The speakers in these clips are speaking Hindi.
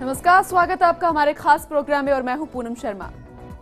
नमस्कार, स्वागत है आपका हमारे खास प्रोग्राम में और मैं हूं पूनम शर्मा।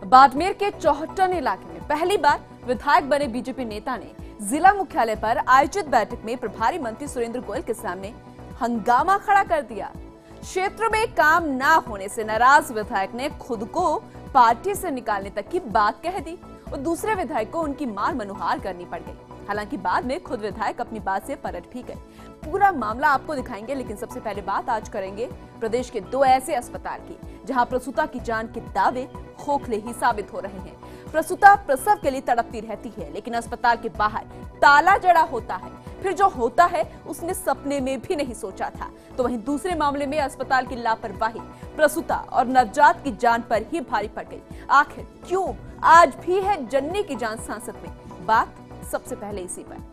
बाड़मेर के चौहट्टन इलाके में पहली बार विधायक बने बीजेपी नेता ने जिला मुख्यालय पर आयोजित बैठक में प्रभारी मंत्री सुरेंद्र गोयल के सामने हंगामा खड़ा कर दिया। क्षेत्र में काम न होने से नाराज विधायक ने खुद को पार्टी से निकालने तक की बात कह दी और दूसरे विधायक को उनकी मार मनुहार करनी पड़ गई। हालांकि बाद में खुद विधायक अपनी बात से परत भी गए। पूरा मामला आपको दिखाएंगे, लेकिन सबसे पहले बात आज करेंगे प्रदेश के दो ऐसे अस्पताल की जहां प्रसूता की जान के दावे खोखले ही साबित हो रहे हैं। प्रसूता प्रसव के लिए तड़पती रहती है, लेकिन अस्पताल के बाहर ताला जड़ा होता है। फिर जो होता है उसने सपने में भी नहीं सोचा था। तो वहीं दूसरे मामले में अस्पताल की लापरवाही प्रसूता और नवजात की जान पर ही भारी पड़ गई। आखिर क्यों आज भी है जन्नी की जान सांसत में? बात सबसे पहले इसी पर।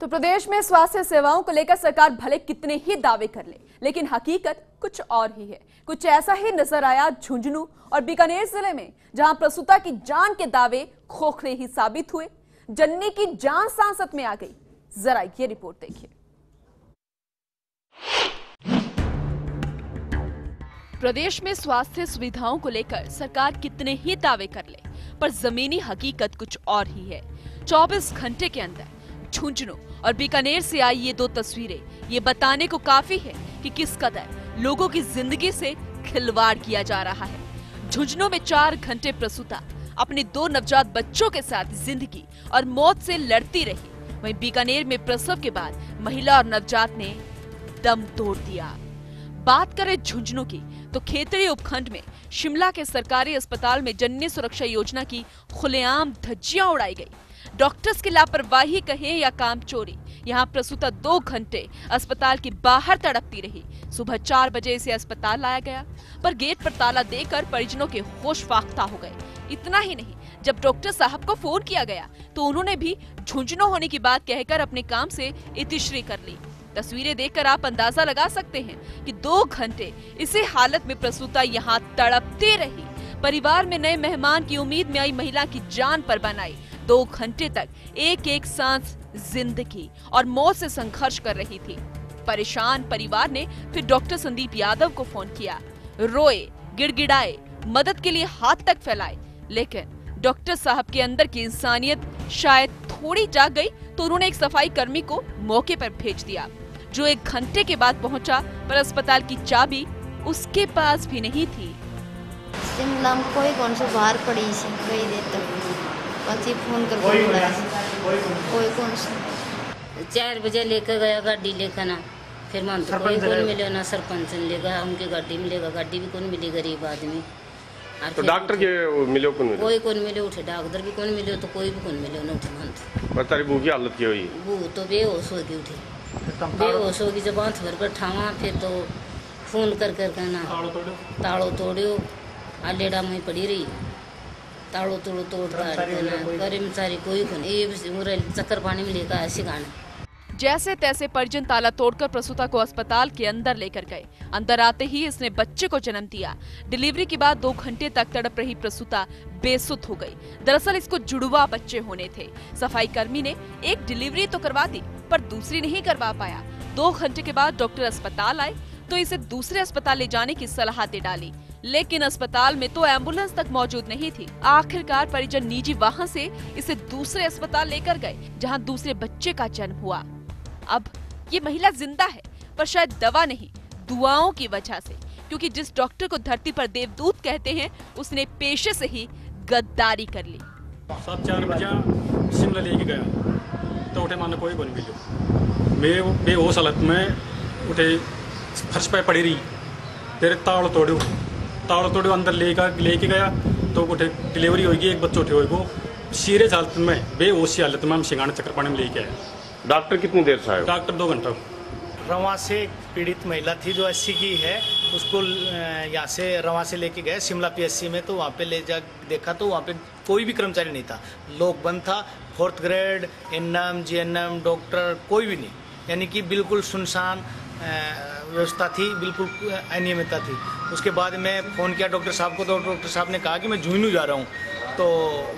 तो प्रदेश में स्वास्थ्य सेवाओं को लेकर सरकार भले कितने ही दावे कर ले, लेकिन हकीकत कुछ और ही है। कुछ ऐसा ही नजर आया झुंझुनू और बीकानेर जिले में, जहां प्रसूता की जान के दावे खोखले ही साबित हुए। जन्नी की जान सांसत में आ गई। जरा ये रिपोर्ट देखिए। प्रदेश में स्वास्थ्य सुविधाओं को लेकर सरकार कितने ही दावे कर ले, पर जमीनी हकीकत कुछ और ही है। 24 घंटे के अंदर झुंझुनू और बीकानेर से आई ये दो तस्वीरें ये बताने को काफी है कि किस कदर लोगों की जिंदगी से खिलवाड़ किया जा रहा है। झुंझुनू में 4 घंटे प्रसूता अपने 2 नवजात बच्चों के साथ जिंदगी और मौत से लड़ती रही। वहीं बीकानेर में प्रसव के बाद महिला और नवजात ने दम तोड़ दिया। बात करें झुंझुनू की तो खेतड़ी उपखंड में शिमला के सरकारी अस्पताल में जननी सुरक्षा योजना की खुलेआम धज्जियां उड़ाई गई। डॉक्टर्स की लापरवाही कहें या काम चोरी, यहाँ प्रसूता 2 घंटे अस्पताल के बाहर तड़पती रही। सुबह 4 बजे इसे अस्पताल लाया गया, पर गेट पर ताला देकर परिजनों के होश फाख्ता हो गए। इतना ही नहीं, जब डॉक्टर साहब को फोन किया गया तो उन्होंने भी झुंझुनू होने की बात कहकर अपने काम से इतिश्री कर ली। तस्वीरें देखकर आप अंदाजा लगा सकते हैं कि 2 घंटे इसी हालत में प्रसूता यहाँ तड़पती रही। परिवार में नए मेहमान की उम्मीद में आई महिला की जान पर बनाई। 2 घंटे तक एक एक सांस जिंदगी और मौत से संघर्ष कर रही थी। परेशान परिवार ने फिर डॉक्टर संदीप यादव को फोन किया। रोए, गिड़गिड़ाए, मदद के लिए हाथ तक फैलाए, लेकिन डॉक्टर साहब के अंदर की इंसानियत शायद थोड़ी जाग गई तो उन्होंने एक सफाई कर्मी को मौके पर भेज दिया, जो 1 घंटे के बाद पहुंचा, पर अस्पताल की चाबी उसके पास भी नहीं थी। शिमला में कोई कौन सा बाहर पड़ी सी कई देर तक पति फोन कर कोई कौन सा 4 बजे लेकर गया गाड़ी लेकर ना, फिर मान तो कोई कौन मिले ना, सरपंच लेगा उनके गाड़ी में लेगा, गाड़ी भी कौन मिली गरीब आदमी। तो डॉक्टर के मिले कोई कौन मिले उठे, डॉक्टर भी कौन मिले तो कोई भी कौन मिले ना उठे। मान तो तारी बू की हालत क्या हुई? बू तो बेहोश हो गई, उठे बेहोश होगी। जब हाथ भर कर ठावा फिर तो फोन कर कर कहना ताड़ो तोड़ो, आलेड़ा में पड़ी रही, ताड़ो तोड़ो तोड़ कर्मचारी कोई कौन, ये चक्कर पानी में लेकर ऐसे गाना। जैसे तैसे परिजन ताला तोड़कर प्रसूता को अस्पताल के अंदर लेकर गए। अंदर आते ही इसने बच्चे को जन्म दिया। डिलीवरी के बाद 2 घंटे तक तड़प रही प्रसूता बेसुध हो गई। दरअसल इसको जुड़वा बच्चे होने थे। सफाई कर्मी ने एक डिलीवरी तो करवा दी, पर दूसरी नहीं करवा पाया। 2 घंटे के बाद डॉक्टर अस्पताल आए तो इसे दूसरे अस्पताल ले जाने की सलाह दे डाली, लेकिन अस्पताल में तो एम्बुलेंस तक मौजूद नहीं थी। आखिरकार परिजन निजी वाहन से इसे दूसरे अस्पताल लेकर गए, जहां दूसरे बच्चे का जन्म हुआ। अब ये महिला जिंदा है, पर शायद दवा नहीं, दुआओं की वजह से, क्योंकि जिस डॉक्टर को धरती पर देवदूत कहते हैं उसने पेशे से ही गद्दारी कर ली। 4 बजे शिमला लेके गया तो उठे मानो कोई नहीं मिलो। मैं बेहोश हालत में उठे फर्श पे पड़ी रही, तेरे ताड़ तोड़ो अंदर लेके गया तो उठे डिलीवरी होगी, एक बच्चा उठे वो सीरियस हालत में बेहोश हालत में हम सिंगाना चक्कर में लेके आए। डॉक्टर कितनी देर से आए? डॉक्टर 2 घंटा। रवा से पीड़ित महिला थी जो 80 की है, उसको यहाँ से रवा से लेके गए शिमला PSC में, तो वहाँ पे ले जा देखा तो वहाँ पे कोई भी कर्मचारी नहीं था, लोग बंद था। 4th grade NM GNM doctor कोई भी नहीं, यानी कि बिल्कुल सुनसान व्यवस्था थी, बिल्कुल अनियमितता थी। उसके बाद मैं फ़ोन किया डॉक्टर साहब को, तो डॉक्टर साहब ने कहा कि मैं झुंझुनू जा रहा हूँ। तो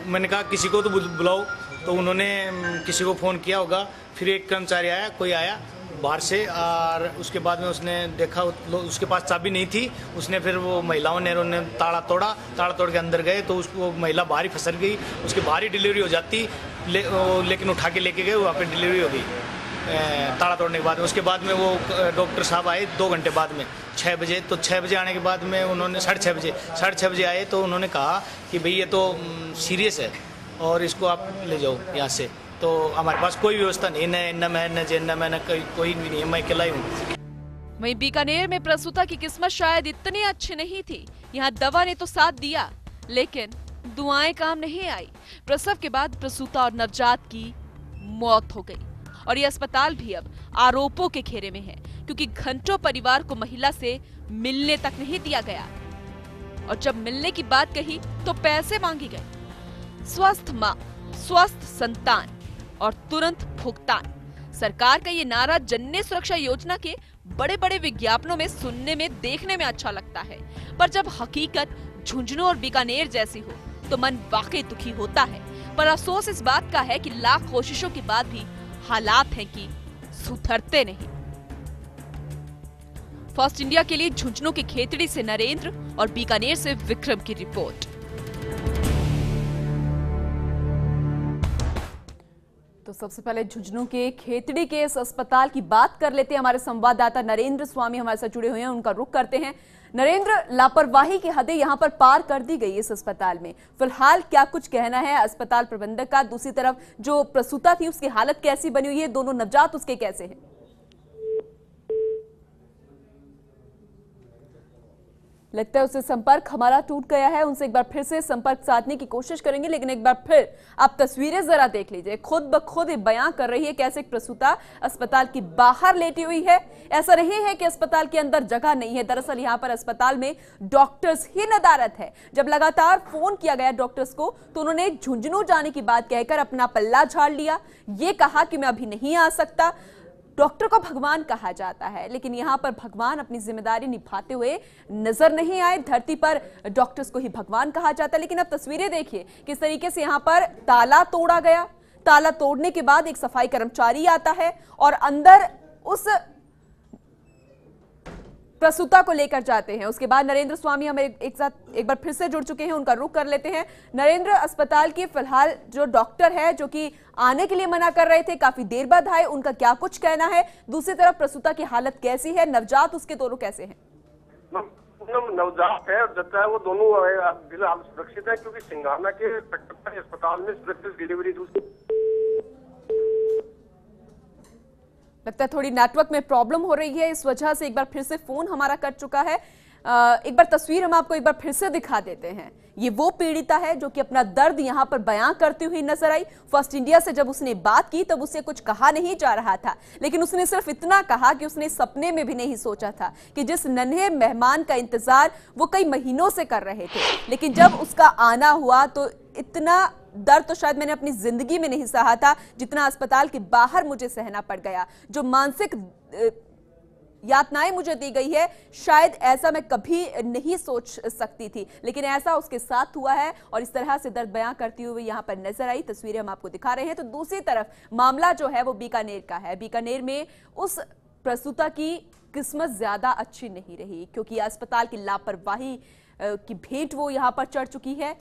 मैंने कहा किसी को तो बुलाओ, तो उन्होंने किसी को फ़ोन किया होगा। फिर एक कर्मचारी आया, कोई आया बाहर से, और उसके बाद में उसने देखा उसके पास चाबी नहीं थी। उसने फिर वो महिलाओं ने ताला तोड़ के अंदर गए, तो उसको महिला बाहर ही फंस गई। उसकी बाहर ही डिलीवरी हो जाती, लेकिन उठा के लेके गए, वहाँ पर डिलीवरी हो गई ताला तोड़ने के बाद में। उसके बाद में वो डॉक्टर साहब आए 2 घंटे बाद में 6 बजे। तो 6 बजे आने के बाद में उन्होंने 6:30 बजे आए, तो उन्होंने कहा कि भाई ये तो सीरियस है और इसको आप ले जाओ यहाँ से। तो हमारे पास कोई व्यवस्था नहीं, न मैं न जेन न मैं न कोई नहीं है, मैं अकेला ही हूँ। वहीं बीकानेर में प्रसूता की किस्मत शायद इतनी अच्छी नहीं थी। यहाँ दवा ने तो साथ दिया, लेकिन दुआएं काम नहीं आई। प्रसव के बाद प्रसूता और नवजात की मौत हो गई और ये अस्पताल भी अब आरोपों के घेरे में है, क्योंकि घंटों परिवार को महिला से मिलने तक नहीं दिया गया और जब मिलने की बात कही तो पैसे मांगे गए। स्वस्थ मां, स्वस्थ संतान और तुरंत भुगतान। सरकार का ये नारा जननी सुरक्षा योजना के बड़े बड़े विज्ञापनों में सुनने में, देखने में अच्छा लगता है, पर जब हकीकत झुंझुनू और बीकानेर जैसी हो तो मन वाकई दुखी होता है। पर अफसोस इस बात का है कि लाख कोशिशों के बाद भी हालात हैं कि सुधरते नहीं। फर्स्ट इंडिया के लिए झुंझुनू के खेतड़ी से नरेंद्र और बीकानेर से विक्रम की रिपोर्ट। तो सबसे पहले झुंझुनू के खेतड़ी के इस अस्पताल की बात कर लेते हैं। हमारे संवाददाता नरेंद्र स्वामी हमारे साथ जुड़े हुए हैं, उनका रुख करते हैं। नरेंद्र, लापरवाही की हदें यहां पर पार कर दी गई इस अस्पताल में, फिलहाल क्या कुछ कहना है अस्पताल प्रबंधक का? दूसरी तरफ जो प्रसूता थी उसकी हालत कैसी बनी हुई है, दोनों नवजात उसके कैसे हैं? लगता है उससे संपर्क हमारा टूट गया है। उनसे एक बार फिर से संपर्क साधने की कोशिश करेंगे, लेकिन एक बार फिर आप तस्वीरें जरा देख लीजिए। खुद ब खुद बयां कर रही है कैसे एक प्रसूता अस्पताल की बाहर लेटी हुई है। ऐसा नहीं है कि अस्पताल के अंदर जगह नहीं है, दरअसल यहां पर अस्पताल में डॉक्टर्स ही नदारत है। जब लगातार फोन किया गया डॉक्टर्स को तो उन्होंने झुंझुनू जाने की बात कहकर अपना पल्ला झाड़ लिया। ये कहा कि मैं अभी नहीं आ सकता। डॉक्टर को भगवान कहा जाता है, लेकिन यहां पर भगवान अपनी जिम्मेदारी निभाते हुए नजर नहीं आए। धरती पर डॉक्टर्स को ही भगवान कहा जाता है। लेकिन अब तस्वीरें देखिए किस तरीके से यहां पर ताला तोड़ा गया। ताला तोड़ने के बाद एक सफाई कर्मचारी आता है और अंदर उस प्रसूता को लेकर जाते हैं। उसके बाद नरेंद्र स्वामी हमें एक साथ एक बार फिर से जुड़ चुके हैं, उनका रुख कर लेते हैं। नरेंद्र, अस्पताल की फिलहाल जो डॉक्टर है जो कि आने के लिए मना कर रहे थे, काफी देर बाद आए, उनका क्या कुछ कहना है? दूसरी तरफ प्रसूता की हालत कैसी है? नवजात उसके दोनों कैसे हैं? नवजात है और जच्चा है, वो दोनों फिलहाल सुरक्षित है, क्योंकि सिंघाना के अस्पताल में सुरक्षित डिलीवरी। लगता है थोड़ी नेटवर्क में प्रॉब्लम हो रही है, इस वजह से एक बार फिर से फोन हमारा कट चुका है। एक बार तस्वीर हम आपको एक बार फिर से दिखा देते हैं। ये वो पीड़िता है जो कि अपना दर्द यहां पर बयां करती हुई नजर आई। फर्स्ट इंडिया से जब उसने बात की तब उससे कुछ कहा नहीं जा रहा था, लेकिन उसने सिर्फ इतना कहा कि उसने सपने में भी नहीं सोचा था कि जिस नन्हे मेहमान का इंतजार वो कई महीनों से कर रहे थे, लेकिन जब उसका आना हुआ तो इतना दर्द तो शायद मैंने अपनी जिंदगी में नहीं सहा था जितना अस्पताल के बाहर मुझे सहना पड़ गया। जो मानसिक यातनाएं मुझे दी गई है, शायद ऐसा मैं कभी नहीं सोच सकती थी, लेकिन ऐसा उसके साथ हुआ है और इस तरह से दर्द बयां करती हुई यहां पर नजर आई। तस्वीरें हम आपको दिखा रहे हैं। तो दूसरी तरफ मामला जो है वो बीकानेर का है। बीकानेर में उस प्रसूता की किस्मत ज्यादा अच्छी नहीं रही, क्योंकि अस्पताल की लापरवाही की भेंट वो यहां पर चढ़ चुकी है।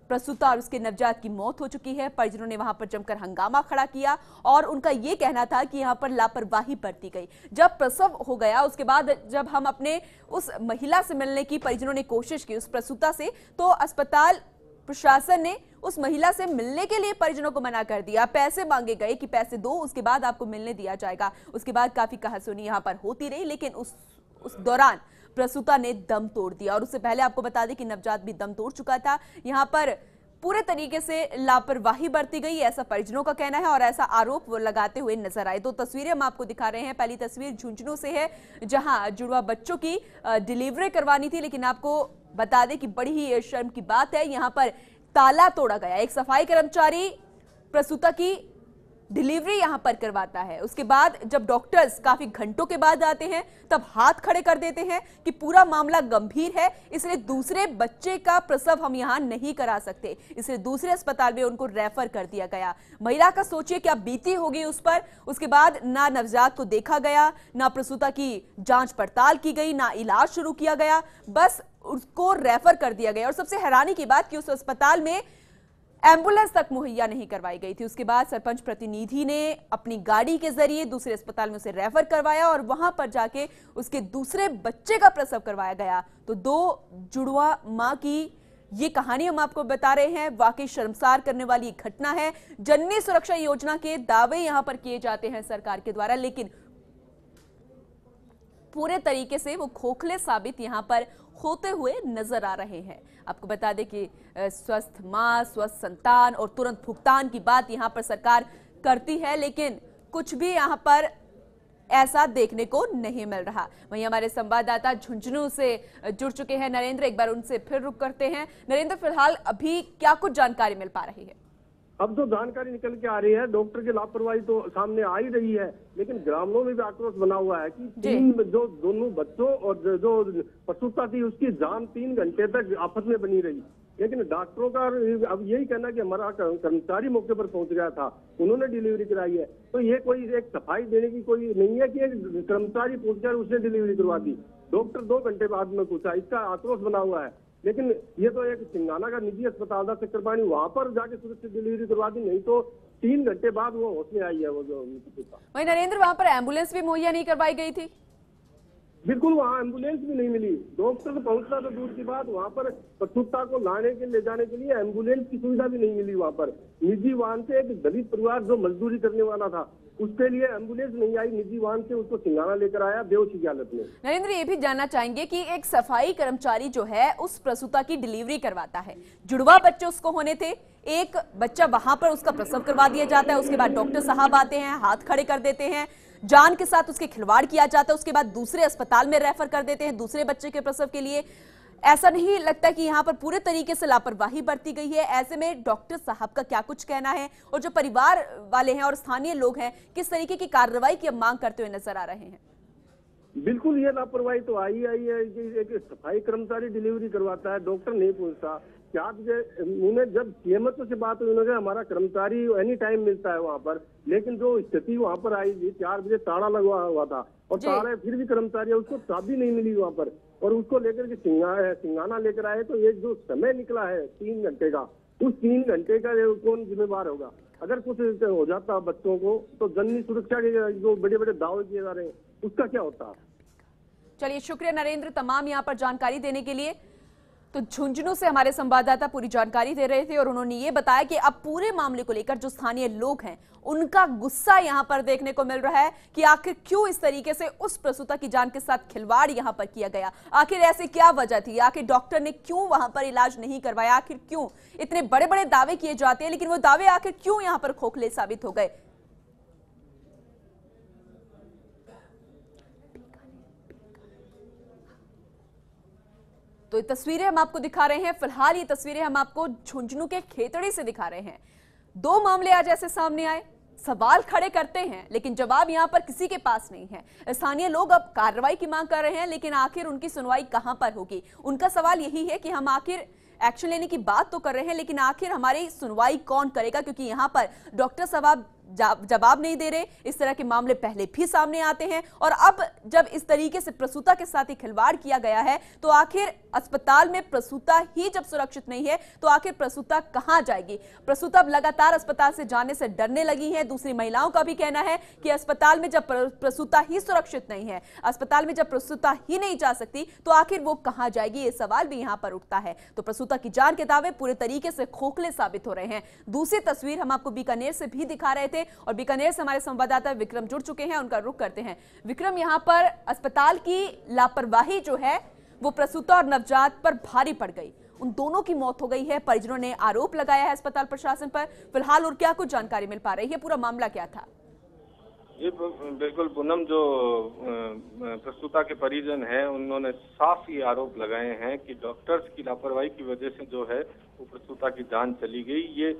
प्रसूता और उसके नवजात की मौत हो चुकी है। परिजनों ने वहां पर जमकर हंगामा खड़ा किया और उनका यह कहना था कि यहां पर लापरवाही बरती गई। जब प्रसव हो गया उसके बाद जब हम अपने उस महिला से मिलने की परिजनों ने कोशिश की, उस प्रसूता से, तो अस्पताल प्रशासन ने उस महिला से मिलने के लिए परिजनों को मना कर दिया। पैसे मांगे गए कि पैसे दो, उसके बाद आपको मिलने दिया जाएगा। उसके बाद काफी कहासुनी यहां पर होती रही, लेकिन उस दौरान प्रसूता ने दम तोड़ दिया। और उससे पहले आपको बता दें कि नवजात भी दम तोड़ चुका था। यहां पर पूरे तरीके से लापरवाही बरती गई, ऐसा परिजनों का कहना है और ऐसा आरोप वो लगाते हुए नजर आए। दो तस्वीरें हम आपको दिखा रहे हैं। पहली तस्वीर झुंझुनू से है, जहां जुड़वा बच्चों की डिलीवरी करवानी थी, लेकिन आपको बता दें कि बड़ी ही शर्म की बात है, यहां पर ताला तोड़ा गया। एक सफाई कर्मचारी प्रसूता की डिलीवरी यहां पर करवाता है। उसके बाद जब डॉक्टर्स काफी घंटों के बाद आते हैं तब हाथ खड़े कर देते हैं कि पूरा मामला गंभीर है, इसलिए दूसरे बच्चे का प्रसव हम यहां नहीं करा सकते, इसलिए दूसरे अस्पताल में उनको रेफर कर दिया गया। महिला का सोचिए क्या बीती होगी उस पर। उसके बाद ना नवजात को देखा गया, ना प्रसूता की जांच पड़ताल की गई, ना इलाज शुरू किया गया, बस उसको रेफर कर दिया गया। और सबसे हैरानी की बात कि उस अस्पताल में एम्बुलेंस तक मुहैया नहीं करवाई गई थी। उसके बाद सरपंच प्रतिनिधि ने अपनी गाड़ी के जरिए दूसरे अस्पताल में उसे रेफर करवाया और वहां पर जाके उसके दूसरे बच्चे का प्रसव करवाया गया। तो दो जुड़वा मां की ये कहानी हम आपको बता रहे हैं। वाकई शर्मसार करने वाली घटना है। जननी सुरक्षा योजना के दावे यहां पर किए जाते हैं सरकार के द्वारा, लेकिन पूरे तरीके से वो खोखले साबित यहां पर होते हुए नजर आ रहे हैं। आपको बता दें कि स्वस्थ मां, स्वस्थ संतान और तुरंत भुगतान की बात यहां पर सरकार करती है, लेकिन कुछ भी यहां पर ऐसा देखने को नहीं मिल रहा। वहीं हमारे संवाददाता झुंझुनू से जुड़ चुके हैं नरेंद्र, एक बार उनसे फिर रुक करते हैं। नरेंद्र, फिलहाल अभी क्या कुछ जानकारी मिल पा रही है? अब जो जानकारी निकल के आ रही है, डॉक्टर की लापरवाही तो सामने आ ही रही है, लेकिन ग्रामीणों में भी आक्रोश बना हुआ है कि तीन जो दोनों बच्चों और जो प्रसूता थी उसकी जान 3 घंटे तक आपस में बनी रही। लेकिन डॉक्टरों का अब यही कहना कि हमारा कर्मचारी मौके पर पहुंच गया था, उन्होंने डिलीवरी कराई है। तो ये कोई एक सफाई देने की कोई नहीं है कि एक कर्मचारी पहुंचकर उसने डिलीवरी करवा दी। डॉक्टर 2 घंटे बाद में पूछा, इसका आक्रोश बना हुआ है। लेकिन ये तो एक सिंगाना का निजी अस्पताल था चक्रपाणी, वहां पर जाके सुरक्षित डिलीवरी करवा दी, नहीं तो 3 घंटे बाद वो होश में आई है। वो जो वही नरेंद्र, वहां पर एम्बुलेंस भी मुहैया नहीं करवाई गई थी? बिल्कुल, वहाँ एम्बुलेंस भी नहीं मिली। डॉक्टर को पहुंचना तो दूर की बात, वहाँ पर प्रसूता को लाने के ले जाने के लिए एम्बुलेंस की सुविधा भी नहीं मिली। वहाँ पर निजी वाहन से एक दलित परिवार जो मजदूरी करने वाला था उसके लिए एम्बुलेंस नहीं आई, निजी वाहन से उसको सिंगाना लेकर आया बेहोशी की हालत में। नरेंद्र, ये भी जानना चाहेंगे कि एक सफाई कर्मचारी जो है उस प्रसूता की डिलीवरी करवाता है, जुड़वा बच्चे उसको होने थे, एक बच्चा वहां पर उसका प्रसव करवा दिया जाता है, उसके बाद डॉक्टर साहब आते हैं, हाथ खड़े कर देते हैं, जान के साथ उसके खिलवाड़ किया जाता है, उसके बाद दूसरे अस्पताल में रेफर कर देते हैं दूसरे बच्चे के प्रसव के लिए। ऐसा नहीं लगता कि यहाँ पर पूरे तरीके से लापरवाही बरती गई है? ऐसे में डॉक्टर साहब का क्या कुछ कहना है और जो परिवार वाले हैं और स्थानीय लोग हैं किस तरीके की कार्रवाई की मांग करते हुए नजर आ रहे हैं? बिल्कुल, ये लापरवाही तो आई है कि एक सफाई कर्मचारी डिलीवरी करवाता है, डॉक्टर नहीं पूछता। क्या उन्हें जब सीएमएचओ से बात हुई, उन्होंने हमारा कर्मचारी एनी टाइम मिलता है वहाँ पर, लेकिन जो स्थिति वहाँ पर आई थी 4 बजे ताला लगा हुआ था और ताला फिर भी कर्मचारी उसको चाबी नहीं मिली वहाँ पर, और उसको लेकर के सिंगाना लेकर आए। तो ये जो समय निकला है 3 घंटे का, उस 3 घंटे का कौन जिम्मेवार होगा? अगर कुछ हो जाता बच्चों को तो जननी सुरक्षा के जो बड़े बड़े दावे किए जा रहे हैं उसका क्या होता? चलिए, शुक्रिया नरेंद्र तमाम यहाँ पर जानकारी देने के लिए। तो झुंझुनू से हमारे संवाददाता पूरी जानकारी दे रहे थे और उन्होंने ये बताया कि अब पूरे मामले को लेकर जो स्थानीय लोग हैं उनका गुस्सा यहां पर देखने को मिल रहा है कि आखिर क्यों इस तरीके से उस प्रसूता की जान के साथ खिलवाड़ यहां पर किया गया, आखिर ऐसी क्या वजह थी, आखिर डॉक्टर ने क्यों वहां पर इलाज नहीं करवाया, आखिर क्यों इतने बड़े बड़े दावे किए जाते हैं लेकिन वो दावे आखिर क्यों यहां पर खोखले साबित हो गए। तो ये तस्वीरें हम आपको दिखा रहे हैं। फिलहाल ये तस्वीरें हम आपको झुंझुनू के खेतड़ी से दिखा रहे हैं। 2 मामले आज ऐसे सामने आए, सवाल खड़े करते हैं लेकिन जवाब यहां पर किसी के पास नहीं है। स्थानीय लोग अब कार्रवाई की मांग कर रहे हैं लेकिन आखिर उनकी सुनवाई कहां पर होगी? उनका सवाल यही है कि हम आखिर एक्शन लेने की बात तो कर रहे हैं लेकिन आखिर हमारी सुनवाई कौन करेगा, क्योंकि यहां पर डॉक्टर साहब जवाब नहीं दे रहे। इस तरह के मामले पहले भी सामने आते हैं और अब जब इस तरीके से प्रसूता के साथ ही खिलवाड़ किया गया है तो आखिर अस्पताल में प्रसूता ही जब सुरक्षित नहीं है तो आखिर प्रसूता कहां जाएगी? प्रसूता अब लगातार अस्पताल से जाने से डरने लगी है। दूसरी महिलाओं का भी कहना है कि अस्पताल में जब प्रसूता ही सुरक्षित नहीं है, अस्पताल में जब प्रसूता ही नहीं जा सकती तो आखिर वो कहां जाएगी, ये सवाल भी यहां पर उठता है। तो प्रसूता की जान के दावे पूरे तरीके से खोखले साबित हो रहे हैं। दूसरी तस्वीर हम आपको बीकानेर से भी दिखा रहे थे और बीकानेर से हमारे संवाददाता विक्रम जुड़ चुके हैं, उनका रुख करते हैं। विक्रम, यहां पर अस्पताल की लापरवाही जो है वो प्रसूता और नवजात पर भारी पड़ गई, उन दोनों की मौत हो गई है। परिजनों ने आरोप लगाया है अस्पताल प्रशासन पर। फिलहाल और क्या कुछ जानकारी मिल पा रही है, पूरा मामला क्या था? जी बिल्कुल पूनम, जो प्रसूता के परिजन हैं उन्होंने साफ ये आरोप लगाए हैं कि डॉक्टर्स की लापरवाही की वजह से जो है वो प्रसूता की जान चली गई। ये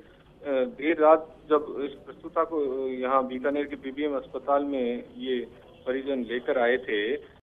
देर रात जब इस प्रसूता को यहाँ बीकानेर के पीबीएम अस्पताल में ये परिजन लेकर आए थे